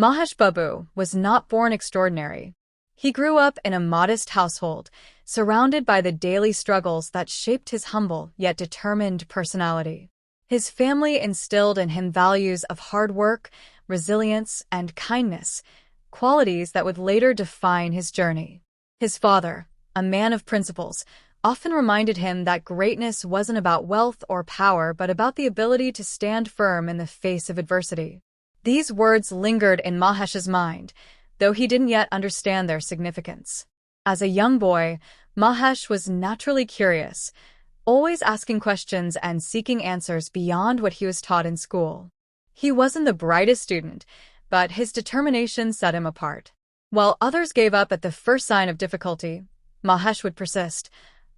Mahesh Babu was not born extraordinary. He grew up in a modest household, surrounded by the daily struggles that shaped his humble yet determined personality. His family instilled in him values of hard work, resilience, and kindness, qualities that would later define his journey. His father, a man of principles, often reminded him that greatness wasn't about wealth or power but about the ability to stand firm in the face of adversity. These words lingered in Mahesh's mind, though he didn't yet understand their significance. As a young boy, Mahesh was naturally curious, always asking questions and seeking answers beyond what he was taught in school. He wasn't the brightest student, but his determination set him apart. While others gave up at the first sign of difficulty, Mahesh would persist,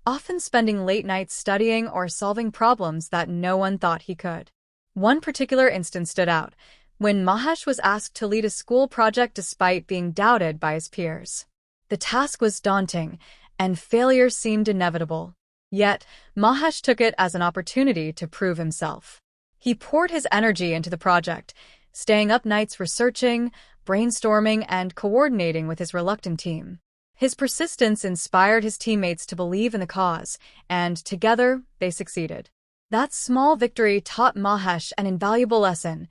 often spending late nights studying or solving problems that no one thought he could. One particular instance stood out, when Mahesh was asked to lead a school project despite being doubted by his peers. The task was daunting, and failure seemed inevitable. Yet, Mahesh took it as an opportunity to prove himself. He poured his energy into the project, staying up nights researching, brainstorming, and coordinating with his reluctant team. His persistence inspired his teammates to believe in the cause, and together, they succeeded. That small victory taught Mahesh an invaluable lesson.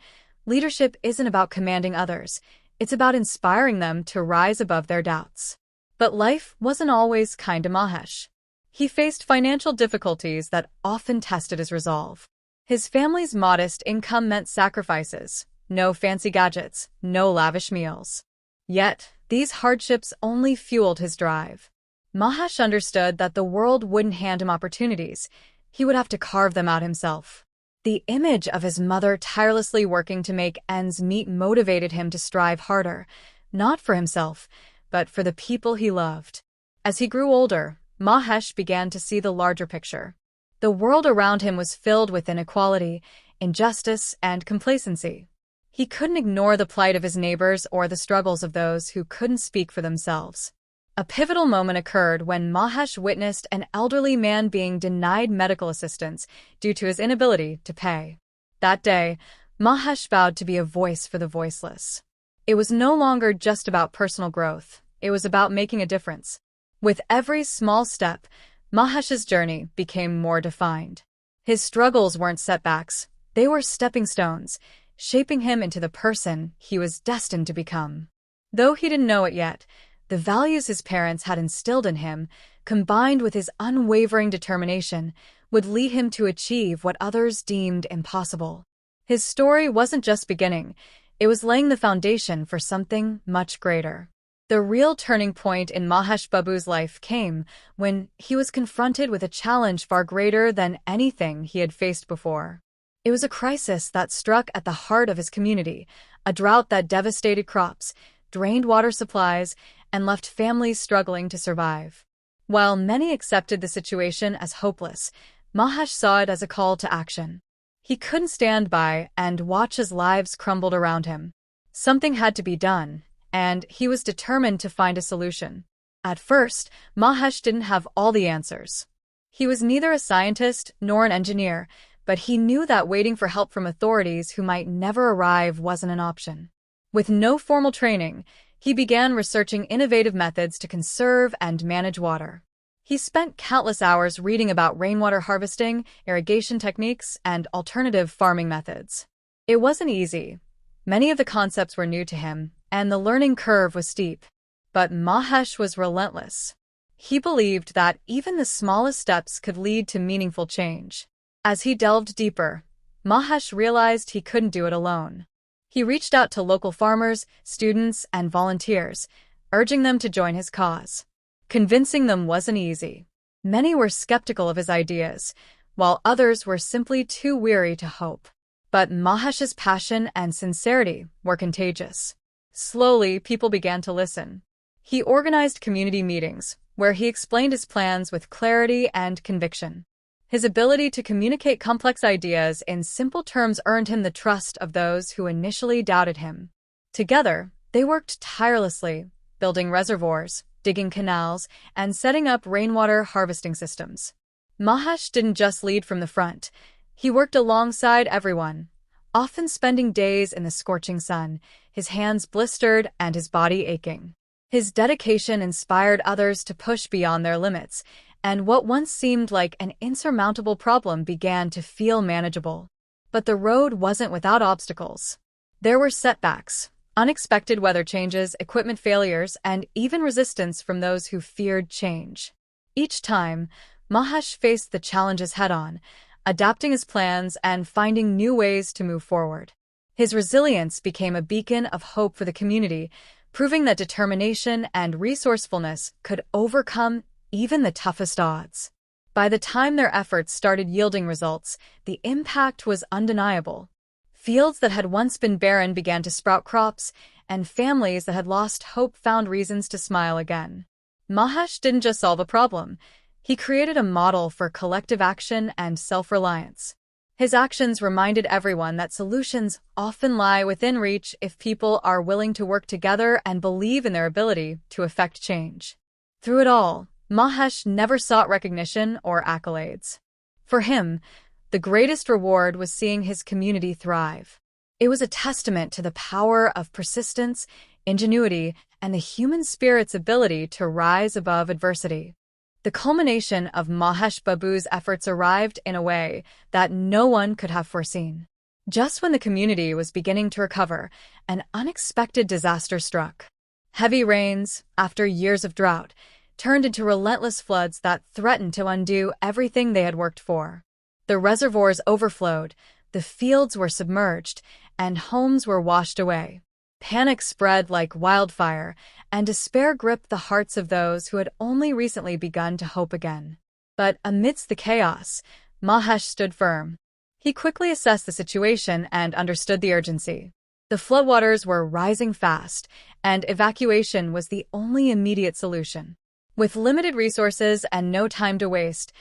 Leadership isn't about commanding others, it's about inspiring them to rise above their doubts. But life wasn't always kind to Mahesh. He faced financial difficulties that often tested his resolve. His family's modest income meant sacrifices, no fancy gadgets, no lavish meals. Yet, these hardships only fueled his drive. Mahesh understood that the world wouldn't hand him opportunities, he would have to carve them out himself. The image of his mother tirelessly working to make ends meet motivated him to strive harder, not for himself, but for the people he loved. As he grew older, Mahesh began to see the larger picture. The world around him was filled with inequality, injustice, and complacency. He couldn't ignore the plight of his neighbors or the struggles of those who couldn't speak for themselves. A pivotal moment occurred when Mahesh witnessed an elderly man being denied medical assistance due to his inability to pay. That day, Mahesh vowed to be a voice for the voiceless. It was no longer just about personal growth, it was about making a difference. With every small step, Mahesh's journey became more defined. His struggles weren't setbacks, they were stepping stones, shaping him into the person he was destined to become. Though he didn't know it yet, the values his parents had instilled in him, combined with his unwavering determination, would lead him to achieve what others deemed impossible. His story wasn't just beginning, it was laying the foundation for something much greater. The real turning point in Mahesh Babu's life came when he was confronted with a challenge far greater than anything he had faced before. It was a crisis that struck at the heart of his community, a drought that devastated crops, drained water supplies, and left families struggling to survive. While many accepted the situation as hopeless, Mahesh saw it as a call to action. He couldn't stand by and watch as lives crumbled around him. Something had to be done, and he was determined to find a solution. At first, Mahesh didn't have all the answers. He was neither a scientist nor an engineer, but he knew that waiting for help from authorities who might never arrive wasn't an option. With no formal training, he began researching innovative methods to conserve and manage water. He spent countless hours reading about rainwater harvesting, irrigation techniques, and alternative farming methods. It wasn't easy. Many of the concepts were new to him, and the learning curve was steep. But Mahesh was relentless. He believed that even the smallest steps could lead to meaningful change. As he delved deeper, Mahesh realized he couldn't do it alone. He reached out to local farmers, students, and volunteers, urging them to join his cause. Convincing them wasn't easy. Many were skeptical of his ideas, while others were simply too weary to hope. But Mahesh's passion and sincerity were contagious. Slowly, people began to listen. He organized community meetings, where he explained his plans with clarity and conviction. His ability to communicate complex ideas in simple terms earned him the trust of those who initially doubted him. Together, they worked tirelessly, building reservoirs, digging canals, and setting up rainwater harvesting systems. Mahesh didn't just lead from the front. He worked alongside everyone, often spending days in the scorching sun, his hands blistered and his body aching. His dedication inspired others to push beyond their limits, and what once seemed like an insurmountable problem began to feel manageable. But the road wasn't without obstacles. There were setbacks, unexpected weather changes, equipment failures, and even resistance from those who feared change. Each time, Mahesh faced the challenges head-on, adapting his plans and finding new ways to move forward. His resilience became a beacon of hope for the community, proving that determination and resourcefulness could overcome even the toughest odds. By the time their efforts started yielding results, the impact was undeniable. Fields that had once been barren began to sprout crops, and families that had lost hope found reasons to smile again. Mahesh didn't just solve a problem. He created a model for collective action and self-reliance. His actions reminded everyone that solutions often lie within reach if people are willing to work together and believe in their ability to effect change. Through it all, Mahesh never sought recognition or accolades. For him, the greatest reward was seeing his community thrive. It was a testament to the power of persistence, ingenuity, and the human spirit's ability to rise above adversity. The culmination of Mahesh Babu's efforts arrived in a way that no one could have foreseen. Just when the community was beginning to recover, an unexpected disaster struck. Heavy rains, after years of drought, turned into relentless floods that threatened to undo everything they had worked for. The reservoirs overflowed, the fields were submerged, and homes were washed away. Panic spread like wildfire, and despair gripped the hearts of those who had only recently begun to hope again. But amidst the chaos, Mahesh stood firm. He quickly assessed the situation and understood the urgency. The floodwaters were rising fast, and evacuation was the only immediate solution. With limited resources and no time to waste,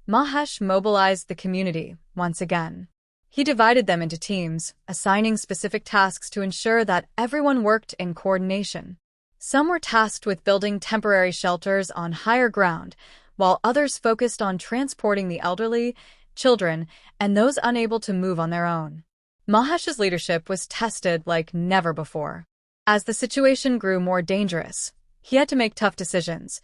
Mahesh mobilized the community once again. He divided them into teams, assigning specific tasks to ensure that everyone worked in coordination. Some were tasked with building temporary shelters on higher ground, while others focused on transporting the elderly, children, and those unable to move on their own. Mahesh's leadership was tested like never before. As the situation grew more dangerous, he had to make tough decisions,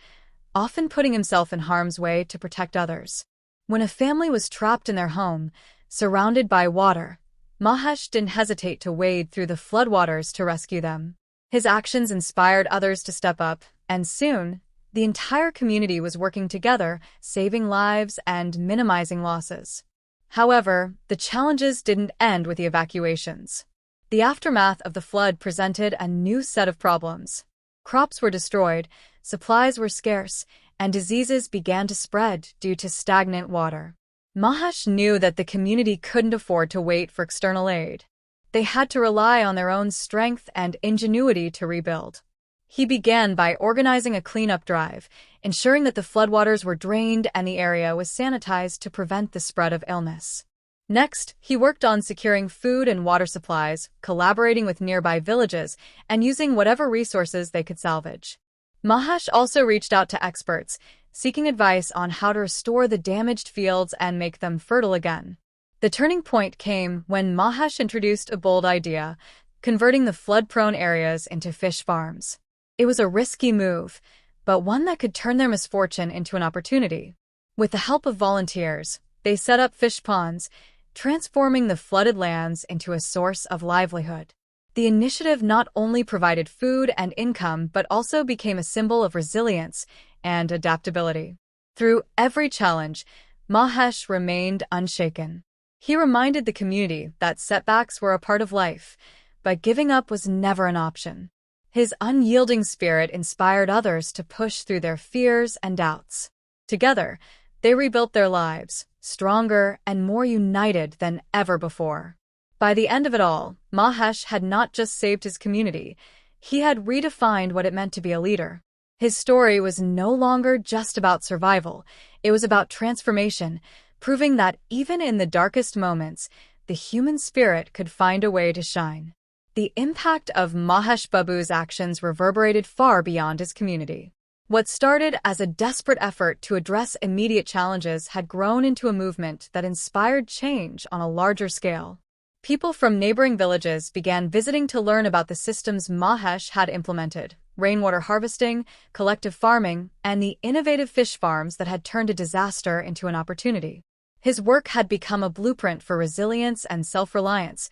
often putting himself in harm's way to protect others. When a family was trapped in their home, surrounded by water, Mahesh didn't hesitate to wade through the floodwaters to rescue them. His actions inspired others to step up, and soon, the entire community was working together, saving lives and minimizing losses. However, the challenges didn't end with the evacuations. The aftermath of the flood presented a new set of problems. Crops were destroyed, supplies were scarce, and diseases began to spread due to stagnant water. Mahesh knew that the community couldn't afford to wait for external aid. They had to rely on their own strength and ingenuity to rebuild. He began by organizing a cleanup drive, ensuring that the floodwaters were drained and the area was sanitized to prevent the spread of illness. Next, he worked on securing food and water supplies, collaborating with nearby villages, and using whatever resources they could salvage. Mahesh also reached out to experts, seeking advice on how to restore the damaged fields and make them fertile again. The turning point came when Mahesh introduced a bold idea, converting the flood-prone areas into fish farms. It was a risky move, but one that could turn their misfortune into an opportunity. With the help of volunteers, they set up fish ponds, transforming the flooded lands into a source of livelihood. The initiative not only provided food and income but also became a symbol of resilience and adaptability. Through every challenge, Mahesh remained unshaken. He reminded the community that setbacks were a part of life, but giving up was never an option. His unyielding spirit inspired others to push through their fears and doubts. Together, they rebuilt their lives, stronger and more united than ever before. By the end of it all, Mahesh had not just saved his community, he had redefined what it meant to be a leader. His story was no longer just about survival, it was about transformation, proving that even in the darkest moments, the human spirit could find a way to shine. The impact of Mahesh Babu's actions reverberated far beyond his community. What started as a desperate effort to address immediate challenges had grown into a movement that inspired change on a larger scale. People from neighboring villages began visiting to learn about the systems Mahesh had implemented: rainwater harvesting, collective farming, and the innovative fish farms that had turned a disaster into an opportunity. His work had become a blueprint for resilience and self-reliance,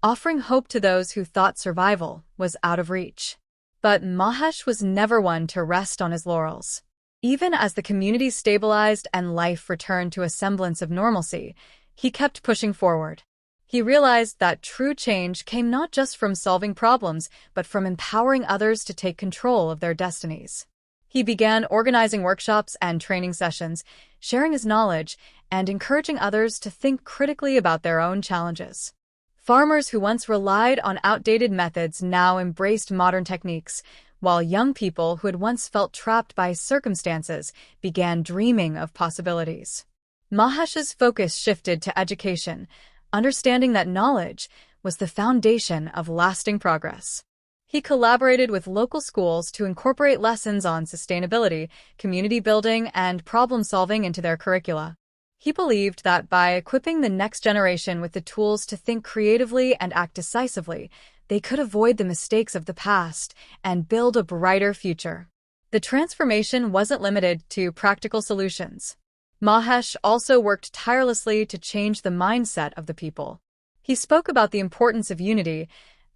offering hope to those who thought survival was out of reach. But Mahesh was never one to rest on his laurels. Even as the community stabilized and life returned to a semblance of normalcy, he kept pushing forward. He realized that true change came not just from solving problems, but from empowering others to take control of their destinies. He began organizing workshops and training sessions, sharing his knowledge, and encouraging others to think critically about their own challenges. Farmers who once relied on outdated methods now embraced modern techniques, while young people who had once felt trapped by circumstances began dreaming of possibilities. Mahesh's focus shifted to education, understanding that knowledge was the foundation of lasting progress. He collaborated with local schools to incorporate lessons on sustainability, community building, and problem-solving into their curricula. He believed that by equipping the next generation with the tools to think creatively and act decisively, they could avoid the mistakes of the past and build a brighter future. The transformation wasn't limited to practical solutions. Mahesh also worked tirelessly to change the mindset of the people. He spoke about the importance of unity,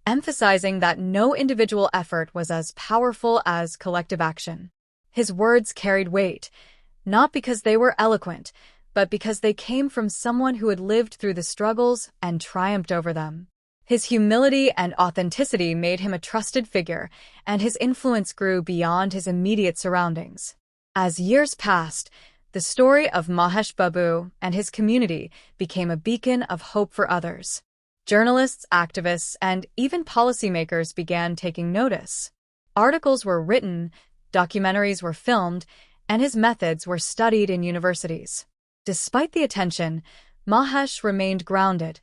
emphasizing that no individual effort was as powerful as collective action. His words carried weight, not because they were eloquent, but because they came from someone who had lived through the struggles and triumphed over them. His humility and authenticity made him a trusted figure, and his influence grew beyond his immediate surroundings. As years passed, the story of Mahesh Babu and his community became a beacon of hope for others. Journalists, activists, and even policymakers began taking notice. Articles were written, documentaries were filmed, and his methods were studied in universities. Despite the attention, Mahesh remained grounded,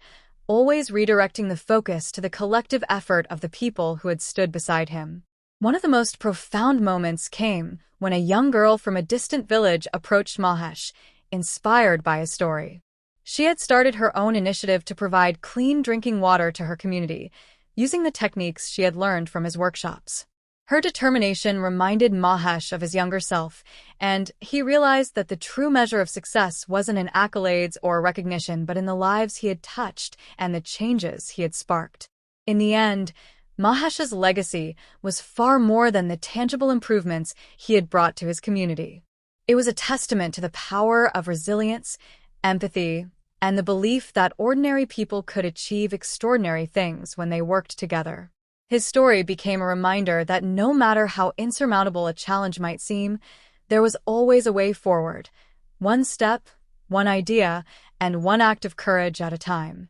always redirecting the focus to the collective effort of the people who had stood beside him. One of the most profound moments came when a young girl from a distant village approached Mahesh, inspired by his story. She had started her own initiative to provide clean drinking water to her community, using the techniques she had learned from his workshops. Her determination reminded Mahesh of his younger self, and he realized that the true measure of success wasn't in accolades or recognition, but in the lives he had touched and the changes he had sparked. In the end, Mahesh's legacy was far more than the tangible improvements he had brought to his community. It was a testament to the power of resilience, empathy, and the belief that ordinary people could achieve extraordinary things when they worked together. His story became a reminder that no matter how insurmountable a challenge might seem, there was always a way forward, one step, one idea, and one act of courage at a time.